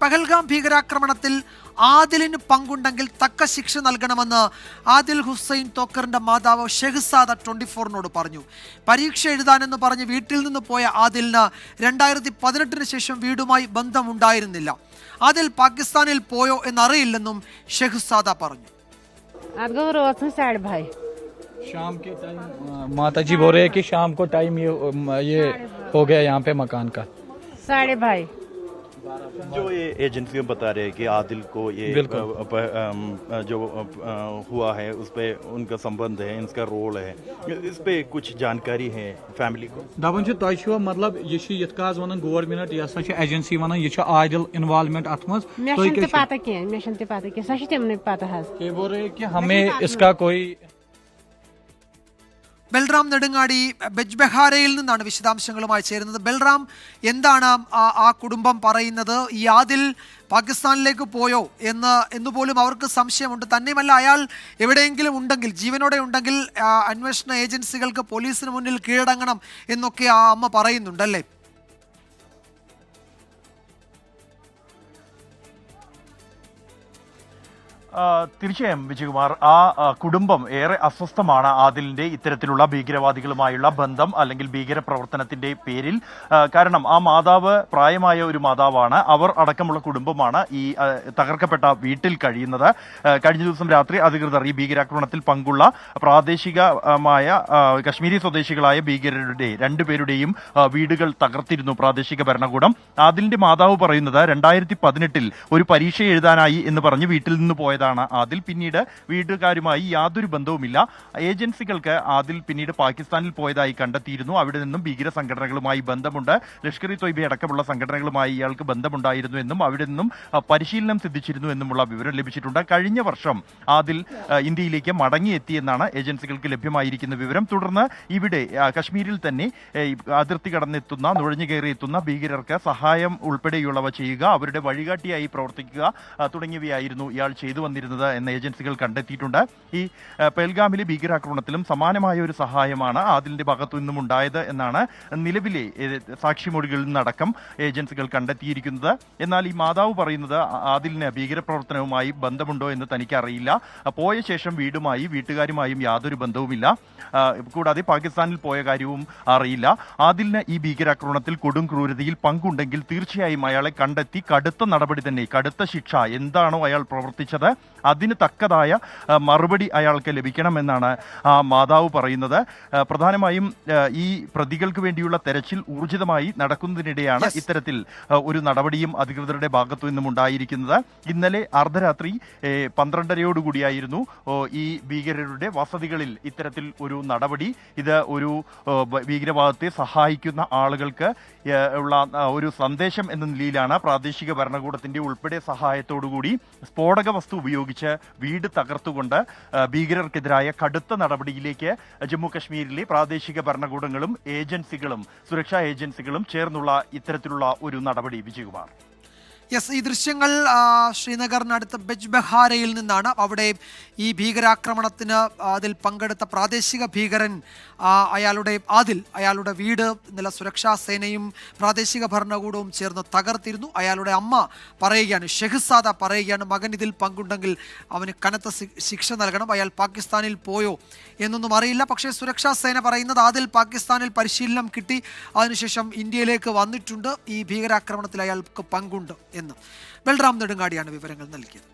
പഹൽഗാം ഭീകരാക്രമണത്തിൽ ആദിലിന് പങ്കുണ്ടെങ്കിൽ തക്ക ശിക്ഷ നൽകണമെന്ന് ആദിൽ ഹുസൈൻ തോക്കറിന്റെ മാതാവ് ഷെഹ്സാദ 24 പറഞ്ഞു. പരീക്ഷ എഴുതാനെന്ന് പറഞ്ഞ് വീട്ടിൽ നിന്ന് പോയ ആദിലിന് 2018 ശേഷം വീടുമായി ബന്ധമുണ്ടായിരുന്നില്ല. ആദിൽ പാകിസ്ഥാനിൽ പോയോ എന്നറിയില്ലെന്നും ഷെഹ്സാദ പറഞ്ഞു. शाम के टाइम माता जी बोल रहे हैं कि शाम को टाइम ये हो गया यहाँ पे मकान का 2:30 जो ये एजेंसियों बता रहे हैं कि आदिल को ये जो हुआ है उस पे उनका संबंध है, इनका रोल है, इस पे कुछ जानकारी है फैमिली को. दपन तुम मतलब ये वन गवर्नमेंट यह एजेंसी वन यह आदिल इन्वॉल्वमेंट अत मज ये बोल रहे कि हमें इसका कोई. ബൽറാം നെടുങ്ങാടി ബെജ്ബെഹാരയിൽ നിന്നാണ് വിശദാംശങ്ങളുമായി ചേരുന്നത്. ബൽറാം, എന്താണ് ആ കുടുംബം പറയുന്നത്? ഈ ആദിൽ പാകിസ്ഥാനിലേക്ക് പോയോ എന്നുപോലും അവർക്ക് സംശയമുണ്ട്. തന്നെയുമല്ല, അയാൾ എവിടെയെങ്കിലും ഉണ്ടെങ്കിൽ, ജീവനോടെ ഉണ്ടെങ്കിൽ അന്വേഷണ ഏജൻസികൾക്ക് പോലീസിന് മുന്നിൽ കീഴടങ്ങണം എന്നൊക്കെ ആ അമ്മ പറയുന്നുണ്ടല്ലേ? തീർച്ചയായും വിജയകുമാർ, ആ കുടുംബം ഏറെ അസ്വസ്ഥമാണ് ആദിലിന്റെ ഇത്തരത്തിലുള്ള ഭീകരവാദികളുമായുള്ള ബന്ധം അല്ലെങ്കിൽ ഭീകരപ്രവർത്തനത്തിന്റെ പേരിൽ. കാരണം ആ മാതാവ് പ്രായമായ ഒരു മാതാവാണ്. അവർ അടക്കമുള്ള കുടുംബമാണ് ഈ തകർക്കപ്പെട്ട വീട്ടിൽ കഴിയുന്നത്. കഴിഞ്ഞ ദിവസം രാത്രി അധികൃതർ ഈ ഭീകരാക്രമണത്തിൽ പങ്കുള്ള പ്രാദേശികമായ കശ്മീരി സ്വദേശികളായ ഭീകരരുടെ രണ്ടുപേരുടെയും വീടുകൾ തകർത്തിരുന്നു പ്രാദേശിക ഭരണകൂടം. ആദിലിന്റെ മാതാവ് പറയുന്നത് 2018 ഒരു പരീക്ഷ എഴുതാനായി എന്ന് പറഞ്ഞ് വീട്ടിൽ നിന്ന് പോയതാണ് ആദിൽ. പിന്നീട് വീട്ടുകാരുമായി യാതൊരു ബന്ധവുമില്ല. ഏജൻസികൾക്ക് ആദിൽ പിന്നീട് പാകിസ്ഥാനിൽ പോയതായി കണ്ടെത്തിയിരുന്നു. അവിടെ നിന്നും ഭീകര സംഘടനകളുമായി ബന്ധമുണ്ട്, ലഷ്കർ ഇ തൊയ്ബ അടക്കമുള്ള സംഘടനകളുമായി ഇയാൾക്ക് ബന്ധമുണ്ടായിരുന്നു എന്നും അവിടെ നിന്നും പരിശീലനം സിദ്ധിച്ചിരുന്നു എന്നുമുള്ള വിവരം ലഭിച്ചിട്ടുണ്ട്. കഴിഞ്ഞ വർഷം ആദിൽ ഇന്ത്യയിലേക്ക് മടങ്ങിയെത്തിയെന്നാണ് ഏജൻസികൾക്ക് ലഭ്യമായിരിക്കുന്ന വിവരം. തുടർന്ന് ഇവിടെ കശ്മീരിൽ തന്നെ അതിർത്തി കടന്നെത്തുന്ന, നുഴഞ്ഞു കയറിയെത്തുന്ന ഭീകരർക്ക് സഹായം ഉൾപ്പെടെയുള്ളവ ചെയ്യുക, അവരുടെ വഴികാട്ടിയായി പ്രവർത്തിക്കുക തുടങ്ങിയവയായിരുന്നു ഇയാൾ ചെയ്തു വന്നിരുന്നത് എന്ന് ഏജൻസികൾ കണ്ടെത്തിയിട്ടുണ്ട്. ഈ പെൽഗാമിലെ ഭീകരാക്രമണത്തിലും സമാനമായ ഒരു സഹായമാണ് ആദിലിന്റെ ഭാഗത്തു നിന്നും ഉണ്ടായത് എന്നാണ് നിലവിലെ സാക്ഷിമൊഴികളിൽ നിന്നടക്കം ഏജൻസികൾ കണ്ടെത്തിയിരിക്കുന്നത്. എന്നാൽ ഈ മാതാവ് പറയുന്നത് ആദിലിന് ഭീകരപ്രവർത്തനവുമായി ബന്ധമുണ്ടോ എന്ന് തനിക്ക് അറിയില്ല. പോയ ശേഷം വീട്ടുകാരുമായും യാതൊരു ബന്ധവുമില്ല. കൂടാതെ പാകിസ്ഥാനിൽ പോയ കാര്യവും അറിയില്ല. ആദിലിന് ഈ ഭീകരാക്രമണത്തിൽ കൊടും ക്രൂരതയിൽ പങ്കുണ്ടെങ്കിൽ തീർച്ചയായും അയാളെ കണ്ടെത്തി കടുത്ത നടപടി തന്നെ, കടുത്ത ശിക്ഷ, എന്താണോ അയാൾ പ്രവർത്തിച്ചത് അതിന് തക്കതായ മറുപടി അയാൾക്ക് ലഭിക്കണമെന്നാണ് ആ മാതാവ് പറയുന്നത്. പ്രധാനമായും ഈ പ്രതികൾക്ക് വേണ്ടിയുള്ള തെരച്ചിൽ ഊർജിതമായി നടക്കുന്നതിനിടെയാണ് ഇത്തരത്തിൽ ഒരു നടപടിയും അധികൃതരുടെ ഭാഗത്തു നിന്നും ഉണ്ടായിരിക്കുന്നത്. ഇന്നലെ അർദ്ധരാത്രി 12:30 ഈ ഭീകരരുടെ വസതികളിൽ ഇത്തരത്തിൽ ഒരു നടപടി. ഇത് ഒരു ഭീകരവാദത്തെ സഹായിക്കുന്ന ആളുകൾക്ക് ഉള്ള ഒരു സന്ദേശം എന്ന നിലയിലാണ് പ്രാദേശിക ഭരണകൂടത്തിന്റെ ഉൾപ്പെടെ സഹായത്തോടുകൂടി സ്ഫോടക വസ്തു ഉപയോഗിച്ച് വീട് തകർത്തുകൊണ്ട് ഭീകരർക്കെതിരായ കടുത്ത നടപടിയിലേക്ക് ജമ്മു കശ്മീരിലെ പ്രാദേശിക ഭരണകൂടങ്ങളും ഏജൻസികളും സുരക്ഷാ ഏജൻസികളും ചേർന്നുള്ള ഇത്തരത്തിലുള്ള ഒരു നടപടി. വിജയകുമാർ, യെസ്, ഈ ദൃശ്യങ്ങൾ ശ്രീനഗറിനടുത്ത് ബെജ്ബെഹാരയിൽ നിന്നാണ്. അവിടെ ഈ ഭീകരാക്രമണത്തിന് അതിൽ പങ്കെടുത്ത പ്രാദേശിക ഭീകരൻ അയാളുടെ വീട് ഇന്നലെ സുരക്ഷാ സേനയും പ്രാദേശിക ഭരണകൂടവും ചേർന്ന് തകർത്തിരുന്നു. അയാളുടെ അമ്മ പറയുകയാണ്, ഷെഹ്സാദ പറയുകയാണ്, മകൻ ഇതിൽ പങ്കുണ്ടെങ്കിൽ അവന് കനത്ത ശിക്ഷ നൽകണം. അയാൾ പാകിസ്ഥാനിൽ പോയോ എന്നൊന്നും അറിയില്ല. പക്ഷേ സുരക്ഷാ സേന പറയുന്നത് ആദിൽ പാകിസ്ഥാനിൽ പരിശീലനം കിട്ടി, അതിനുശേഷം ഇന്ത്യയിലേക്ക് വന്നിട്ടുണ്ട്, ഈ ഭീകരാക്രമണത്തിൽ അയാൾക്ക് പങ്കുണ്ട് എന്ന്. ബൽറാം നെടുങ്ങാടിയാണ് വിവരങ്ങൾ നൽകിയത്.